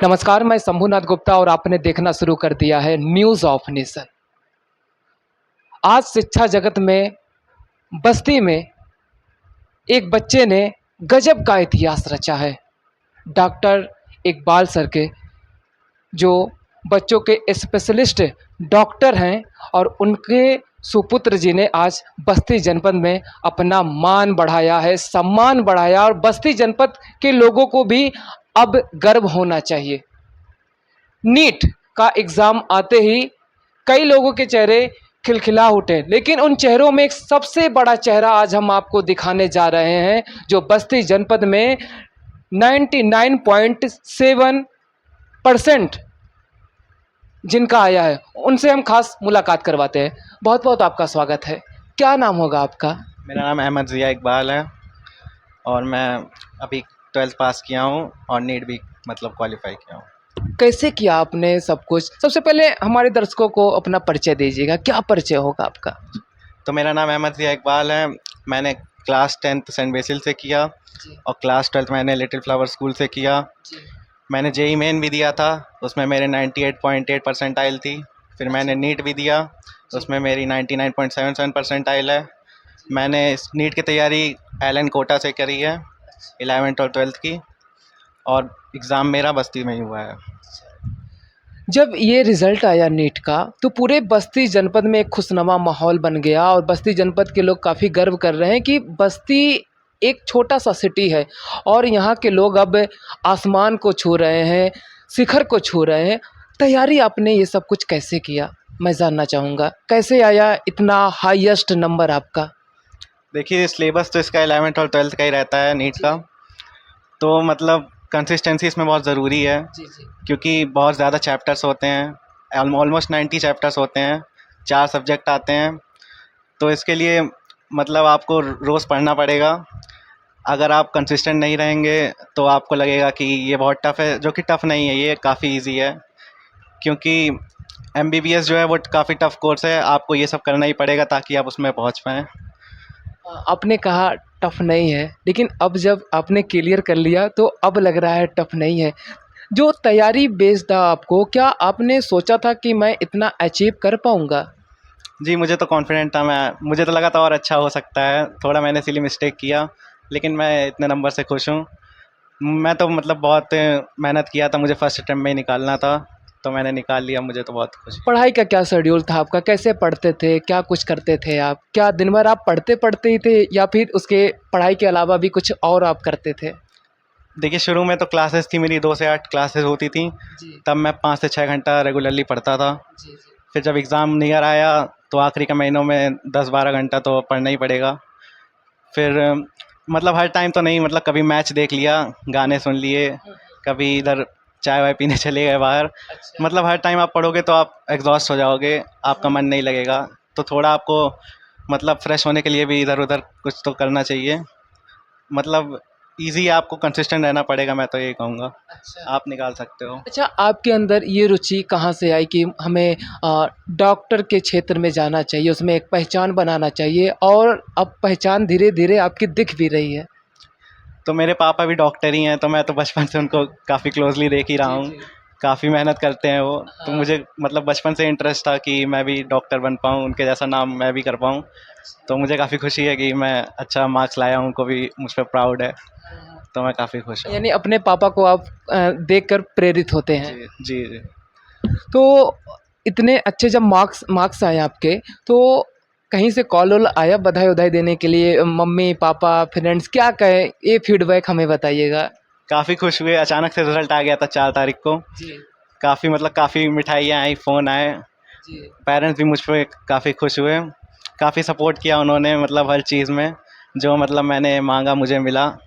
नमस्कार, मैं शंभुनाथ गुप्ता और आपने देखना शुरू कर दिया है न्यूज़ ऑफ नेशन। आज शिक्षा जगत में, बस्ती में एक बच्चे ने गजब का इतिहास रचा है। डॉक्टर इकबाल सर के, जो बच्चों के स्पेशलिस्ट डॉक्टर हैं, और उनके सुपुत्र जी ने आज बस्ती जनपद में अपना मान बढ़ाया है, सम्मान बढ़ाया, और बस्ती जनपद के लोगों को भी अब गर्व होना चाहिए। नीट का एग्ज़ाम आते ही कई लोगों के चेहरे खिलखिला उठे, लेकिन उन चेहरों में एक सबसे बड़ा चेहरा आज हम आपको दिखाने जा रहे हैं, जो बस्ती जनपद में 99.7% जिनका आया है। उनसे हम खास मुलाकात करवाते हैं। बहुत बहुत आपका स्वागत है। क्या नाम होगा आपका? मेरा नाम अहमद ज़िया इकबाल है और मैं अभी 12th पास किया हूँ और नीट भी मतलब क्वालिफाई किया हूँ। कैसे किया आपने सब कुछ? सबसे पहले हमारे दर्शकों को अपना परिचय दीजिएगा। क्या परिचय होगा आपका? तो मेरा नाम अहमद ज़िया इकबाल है। मैंने क्लास 10th सेंट बेसिल से किया और क्लास 12th मैंने लिटिल फ्लावर स्कूल से किया। मैंने जेई मेन भी दिया था, उसमें मेरे 98.8 परसेंटाइल थी। फिर मैंने नीट भी दिया, उसमें मेरी 99.77 परसेंटाइल है। मैंने इस नीट की तैयारी एलन कोटा से करी है 11th और 12th की, और एग्ज़ाम मेरा बस्ती में ही हुआ है। जब ये रिज़ल्ट आया नीट का, तो पूरे बस्ती जनपद में एक खुशनुमा माहौल बन गया, और बस्ती जनपद के लोग काफ़ी गर्व कर रहे हैं कि बस्ती एक छोटा सा सिटी है और यहाँ के लोग अब आसमान को छू रहे हैं, शिखर को छू रहे हैं। तैयारी आपने ये सब कुछ कैसे किया, मैं जानना चाहूँगा। कैसे आया इतना हाईएस्ट नंबर आपका? देखिए, सिलेबस तो इसका 11th और 12th का ही रहता है नीट का, तो मतलब कंसिस्टेंसी इसमें बहुत ज़रूरी है जी जी। क्योंकि बहुत ज़्यादा चैप्टर्स होते हैं। ऑलमोस्ट 90 चैप्टर्स होते हैं, 4 सब्जेक्ट आते हैं, तो इसके लिए मतलब आपको रोज़ पढ़ना पड़ेगा। अगर आप कंसिस्टेंट नहीं रहेंगे तो आपको लगेगा कि ये बहुत टफ़ है, जो कि टफ़ नहीं है, ये काफ़ी इजी है। क्योंकि एमबीबीएस जो है वो काफ़ी टफ़ कोर्स है, आपको ये सब करना ही पड़ेगा ताकि आप उसमें पहुंच पाएँ। आपने कहा टफ नहीं है, लेकिन अब जब आपने क्लियर कर लिया तो अब लग रहा है टफ नहीं है। जो तैयारी बेस्ड था आपको, क्या आपने सोचा था कि मैं इतना अचीव कर पाऊँगा? जी, मुझे तो कॉन्फिडेंट था, मुझे तो लगा था और अच्छा हो सकता है। थोड़ा मैंने इसीलिए मिस्टेक किया, लेकिन मैं इतने नंबर से खुश हूँ। मैं तो मतलब बहुत मेहनत किया था, मुझे फर्स्ट अटेम्प्ट में ही निकालना था, तो मैंने निकाल लिया। मुझे तो बहुत खुशी है। पढ़ाई का क्या शेड्यूल था आपका? कैसे पढ़ते थे? क्या कुछ करते थे आप? क्या दिन भर आप पढ़ते ही थे, या फिर उसके पढ़ाई के अलावा भी कुछ और आप करते थे? देखिए, शुरू में तो क्लासेस थी मेरी, 2 से 8 क्लासेस होती थी, जी। तब मैं 5 से 6 घंटा रेगुलरली पढ़ता था। जी, जी। फिर जब एग्ज़ाम नियर आया तो आखिरी के महीनों में 10-12 घंटा तो पढ़ना ही पड़ेगा। फिर मतलब हर टाइम तो नहीं, मतलब कभी मैच देख लिया, गाने सुन लिए, कभी इधर चाय वाय पीने चले गए बाहर। अच्छा। मतलब हर टाइम आप पढ़ोगे तो आप एग्जॉस्ट हो जाओगे, आपका मन नहीं लगेगा। तो थोड़ा आपको मतलब फ्रेश होने के लिए भी इधर उधर कुछ तो करना चाहिए। मतलब ईज़ी, आपको कंसिस्टेंट रहना पड़ेगा, मैं तो यही कहूँगा। अच्छा। आप निकाल सकते हो। अच्छा, आपके अंदर ये रुचि कहाँ से आई कि हमें डॉक्टर के क्षेत्र में जाना चाहिए, उसमें एक पहचान बनाना चाहिए, और अब पहचान धीरे-धीरे आपकी दिख भी रही है? तो मेरे पापा भी डॉक्टर ही हैं, तो मैं तो बचपन से उनको काफ़ी क्लोज़ली देख ही रहा जी, हूँ। जी। काफ़ी मेहनत करते हैं वो, तो हाँ। मुझे मतलब बचपन से इंटरेस्ट था कि मैं भी डॉक्टर बन पाऊँ, उनके जैसा नाम मैं भी कर पाऊँ। तो मुझे काफ़ी खुशी है कि मैं अच्छा मार्क्स लाया हूँ, उनको भी मुझ पे प्राउड है, तो मैं काफ़ी खुश हूँ। यानी अपने पापा को आप देखकर प्रेरित होते हैं। जी, जी, जी। तो इतने अच्छे जब मार्क्स मार्क्स आए आपके, तो कहीं से कॉल वॉल आया बधाई-वधाई देने के लिए? मम्मी, पापा, फ्रेंड्स क्या कहे? ये फीडबैक हमें बताइएगा। काफ़ी खुश हुए, अचानक से रिज़ल्ट आ गया था 4 तारीख को। जी। काफ़ी मतलब काफ़ी मिठाइयाँ आई, फ़ोन आए। जी। पेरेंट्स भी मुझ पे काफ़ी खुश हुए। काफ़ी सपोर्ट किया उन्होंने, मतलब हर चीज़ में, जो मतलब मैंने माँगा मुझे मिला।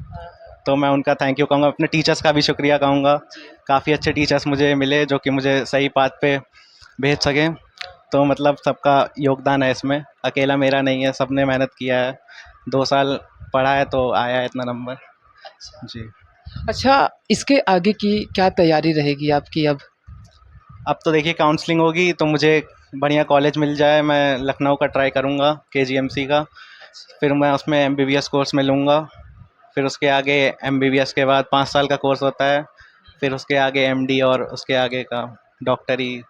तो मैं उनका थैंक यू कहूँगा। अपने टीचर्स का भी शुक्रिया कहूँगा। काफ़ी अच्छे टीचर्स मुझे मिले जो कि मुझे सही बात पे भेज सकें। तो मतलब सबका योगदान है इसमें, अकेला मेरा नहीं है, सबने मेहनत किया है। 2 साल पढ़ा है तो आया है इतना नंबर। जी। अच्छा, इसके आगे की क्या तैयारी रहेगी आपकी अब? अब तो देखिए काउंसलिंग होगी, तो मुझे बढ़िया कॉलेज मिल जाए, मैं लखनऊ का ट्राई करूँगा, केजीएमसी का। फिर मैं उसमें एमबीबीएस कोर्स में लूँगा। फिर उसके आगे एमबीबीएस के बाद 5 साल का कोर्स होता है, फिर उसके आगे एमडी और उसके आगे का डॉक्टर ही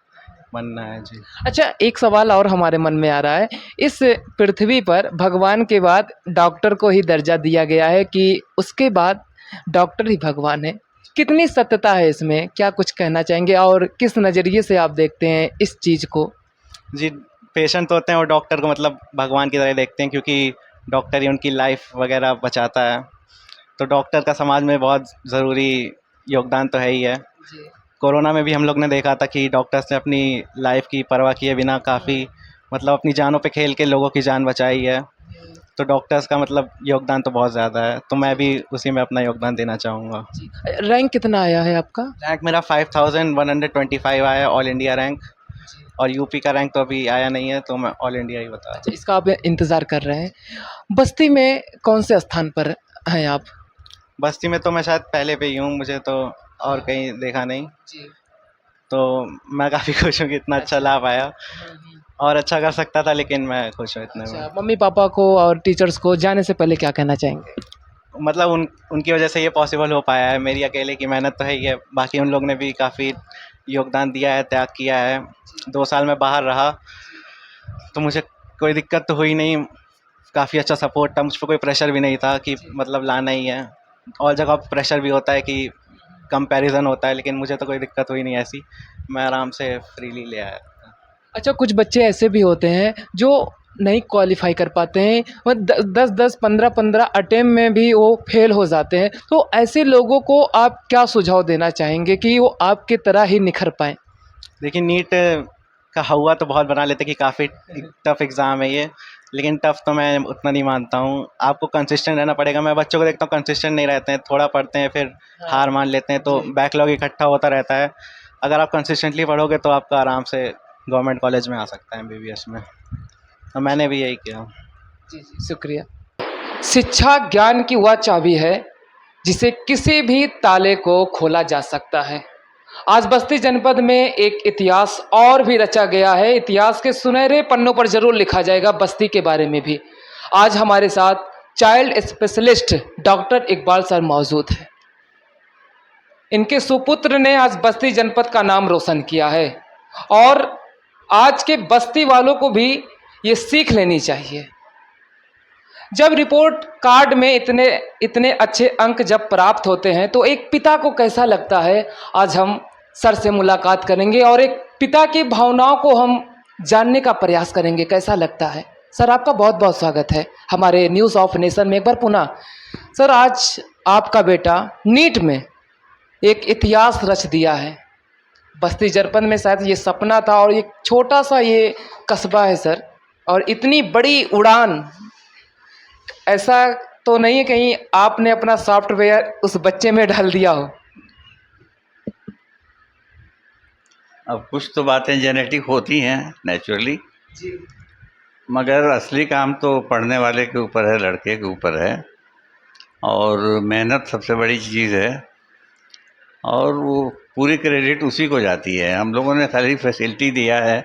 बनना है जी। अच्छा, एक सवाल और हमारे मन में आ रहा है। इस पृथ्वी पर भगवान के बाद डॉक्टर को ही दर्जा दिया गया है कि उसके बाद डॉक्टर ही भगवान है। कितनी सत्यता है इसमें? क्या कुछ कहना चाहेंगे और किस नज़रिए से आप देखते हैं इस चीज़ को? जी, पेशेंट तो होते हैं और डॉक्टर को मतलब भगवान की तरह देखते हैं, क्योंकि डॉक्टर ही उनकी लाइफ वगैरह बचाता है। तो डॉक्टर का समाज में बहुत ज़रूरी योगदान तो है ही है। जी। कोरोना में भी हम लोग ने देखा था कि डॉक्टर्स ने अपनी लाइफ की परवाह किए बिना काफ़ी मतलब अपनी जानों पे खेल के लोगों की जान बचाई है। तो डॉक्टर्स का मतलब योगदान तो बहुत ज़्यादा है, तो मैं भी उसी में अपना योगदान देना चाहूँगा। जी। रैंक कितना आया है आपका? रैंक मेरा 5125 आया है, ऑल इंडिया रैंक। जी। और यूपी का रैंक तो अभी आया नहीं है, तो मैं ऑल इंडिया ही बता रहा अच्छा, इसका आप इंतज़ार कर रहे हैं। बस्ती में कौन से स्थान पर हैं आप? हूँ। बस्ती में तो मैं शायद पहले पे ही हूँ, मुझे तो और कहीं देखा नहीं। जी। तो मैं काफ़ी खुश हूँ कि इतना अच्छा अच्छा। ला पाया। और अच्छा कर सकता था, लेकिन मैं खुश हूँ इतने में। अच्छा, मम्मी-पापा को और टीचर्स को जाने से पहले क्या कहना चाहेंगे? मतलब उनकी वजह से ये पॉसिबल हो पाया है, मेरी अकेले की मेहनत तो है ही है, बाकी उन लोग ने भी काफ़ी योगदान दिया है, त्याग किया है। 2 साल मैं बाहर रहा, तो मुझे कोई दिक्कत तो हुई नहीं, काफ़ी अच्छा सपोर्ट था, मुझ पे कोई प्रेशर भी नहीं था कि मतलब लाना ही है। और जगह प्रेशर भी होता है कि कंपैरिज़न होता है, लेकिन मुझे तो कोई दिक्कत हुई नहीं ऐसी, मैं आराम से फ्रीली ले आया। अच्छा, कुछ बच्चे ऐसे भी होते हैं जो नहीं क्वालीफाई कर पाते हैं और 10-10, 15-15 अटेम्प्ट में भी वो फेल हो जाते हैं। तो ऐसे लोगों को आप क्या सुझाव देना चाहेंगे कि वो आपके तरह ही निखर पाएँ? देखिए, नीट का हवा तो बहुत बना लेते हैं कि काफ़ी टफ एग्ज़ाम है ये, लेकिन टफ तो मैं उतना नहीं मानता हूँ। आपको कंसिस्टेंट रहना पड़ेगा। मैं बच्चों को देखता हूँ कंसिस्टेंट नहीं रहते हैं, थोड़ा पढ़ते हैं फिर हार मान लेते हैं, तो जी। बैकलॉग इकट्ठा होता रहता है। अगर आप कंसिस्टेंटली पढ़ोगे तो आपका आराम से गवर्नमेंट कॉलेज में आ सकता है एमबीबीएस में। तो मैंने भी यही किया। जी, जी, शुक्रिया। शिक्षा ज्ञान की वह चाबी है जिसे किसी भी ताले को खोला जा सकता है। आज बस्ती जनपद में एक इतिहास और भी रचा गया है। इतिहास के सुनहरे पन्नों पर जरूर लिखा जाएगा बस्ती के बारे में भी। आज हमारे साथ child specialist doctor Iqbal sir मौजूद हैं। इनके सुपुत्र ने आज बस्ती जनपद का नाम रोशन किया है और आज के बस्ती वालों को भी ये सीख लेनी चाहिए। जब रिपोर्ट कार्ड में इतने इतने अच्छे अंक जब प्राप्त होते हैं तो एक पिता को कैसा लगता है, आज हम सर से मुलाकात करेंगे और एक पिता की भावनाओं को हम जानने का प्रयास करेंगे। कैसा लगता है सर? आपका बहुत बहुत स्वागत है हमारे न्यूज़ ऑफ नेशन में एक बार पुनः। सर, आज आपका बेटा नीट में एक इतिहास रच दिया है। बस्ती जनपद में शायद ये सपना था और एक छोटा सा ये कस्बा है सर, और इतनी बड़ी उड़ान। ऐसा तो नहीं है कहीं आपने अपना सॉफ्टवेयर उस बच्चे में डाल दिया हो? अब कुछ तो बातें जेनेटिक होती हैं नेचुरली, जी। मगर असली काम तो पढ़ने वाले के ऊपर है, लड़के के ऊपर है। और मेहनत सबसे बड़ी चीज़ है और वो पूरी क्रेडिट उसी को जाती है। हम लोगों ने खाली फैसिलिटी दिया है,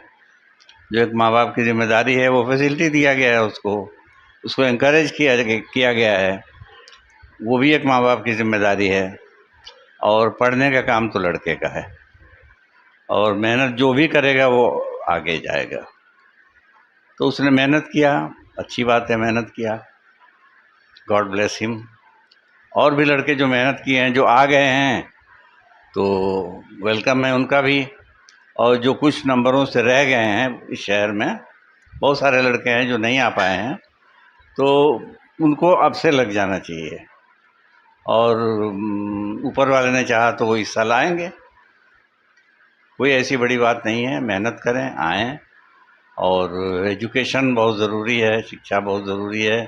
जो एक माँ बाप की जिम्मेदारी है, वो फैसिलिटी दिया गया है उसको, उसको एनकरेज किया गया है, वो भी एक माँ बाप की जिम्मेदारी है। और पढ़ने का काम तो लड़के का है, और मेहनत जो भी करेगा वो आगे जाएगा। तो उसने मेहनत किया, अच्छी बात है, मेहनत किया, गॉड ब्लेस हिम। और भी लड़के जो मेहनत किए हैं, जो आ गए हैं, तो वेलकम है उनका भी। और जो कुछ नंबरों से रह गए हैं इस शहर में, बहुत सारे लड़के हैं जो नहीं आ पाए हैं, तो उनको अब से लग जाना चाहिए। और ऊपर वाले ने चाहा तो वो हिस्सा लाएंगे, कोई ऐसी बड़ी बात नहीं है। मेहनत करें, आएँ। और एजुकेशन बहुत ज़रूरी है, शिक्षा बहुत ज़रूरी है।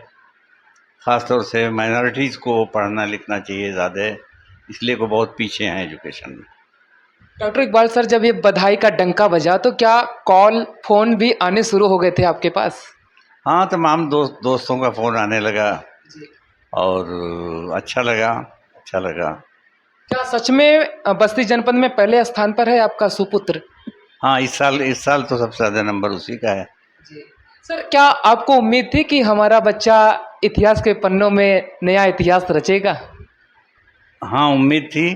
ख़ास तौर से माइनॉरिटीज़ को पढ़ना लिखना चाहिए ज़्यादा, इसलिए वो बहुत पीछे हैं एजुकेशन में। डॉक्टर इकबाल सर, जब ये बधाई का डंका बजा तो क्या कॉल फोन भी आने शुरू हो गए थे आपके पास? हाँ, तमाम दोस्तों का फ़ोन आने लगा जी। और अच्छा लगा, अच्छा लगा। क्या सच में बस्ती जनपद में पहले स्थान पर है आपका सुपुत्र? हाँ, इस साल तो सबसे ज़्यादा नंबर उसी का है। जी। सर, क्या आपको उम्मीद थी कि हमारा बच्चा इतिहास के पन्नों में नया इतिहास रचेगा? हाँ, उम्मीद थी,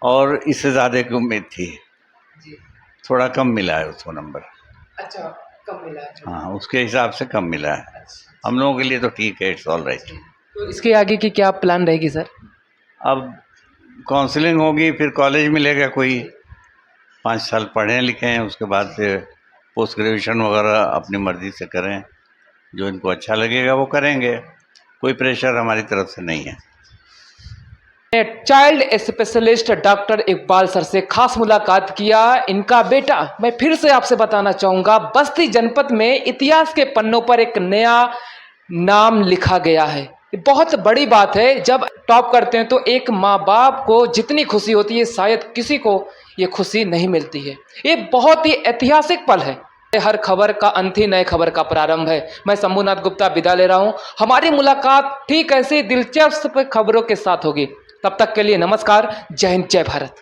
और इससे ज़्यादा की उम्मीद थी, जी। थोड़ा कम मिला है उसको नंबर। अच्छा, कम मिला है। हाँ, उसके हिसाब से कम मिला है। अच्छा। हम लोगों के लिए तो ठीक है, इट्स ऑल राइट। जी। तो इसके आगे की क्या प्लान रहेगी सर? अब काउंसलिंग होगी, फिर कॉलेज मिलेगा कोई, 5 साल पढ़ें लिखें, उसके बाद से पोस्ट ग्रेजुएशन वगैरह अपनी मर्ज़ी से करें, जो इनको अच्छा लगेगा वो करेंगे, कोई प्रेशर हमारी तरफ से नहीं है। Child specialist doctor Iqbal sir से खास मुलाकात किया। इनका बेटा, मैं फिर से आपसे बताना चाहूँगा, बस्ती जनपद में इतिहास के पन्नों पर एक नया नाम लिखा गया है। ये बहुत बड़ी बात है। जब टॉप करते हैं तो एक माँ बाप को जितनी खुशी होती है शायद किसी को ये खुशी नहीं मिलती है। ये बहुत ही ऐतिहासिक पल है। हर खबर का अंत ही नए खबर का प्रारंभ है। मैं शंभुनाथ गुप्ता विदा ले रहा हूँ। हमारी मुलाकात ठीक ऐसी दिलचस्प खबरों के साथ होगी। तब तक के लिए नमस्कार। जय हिंद, जय भारत।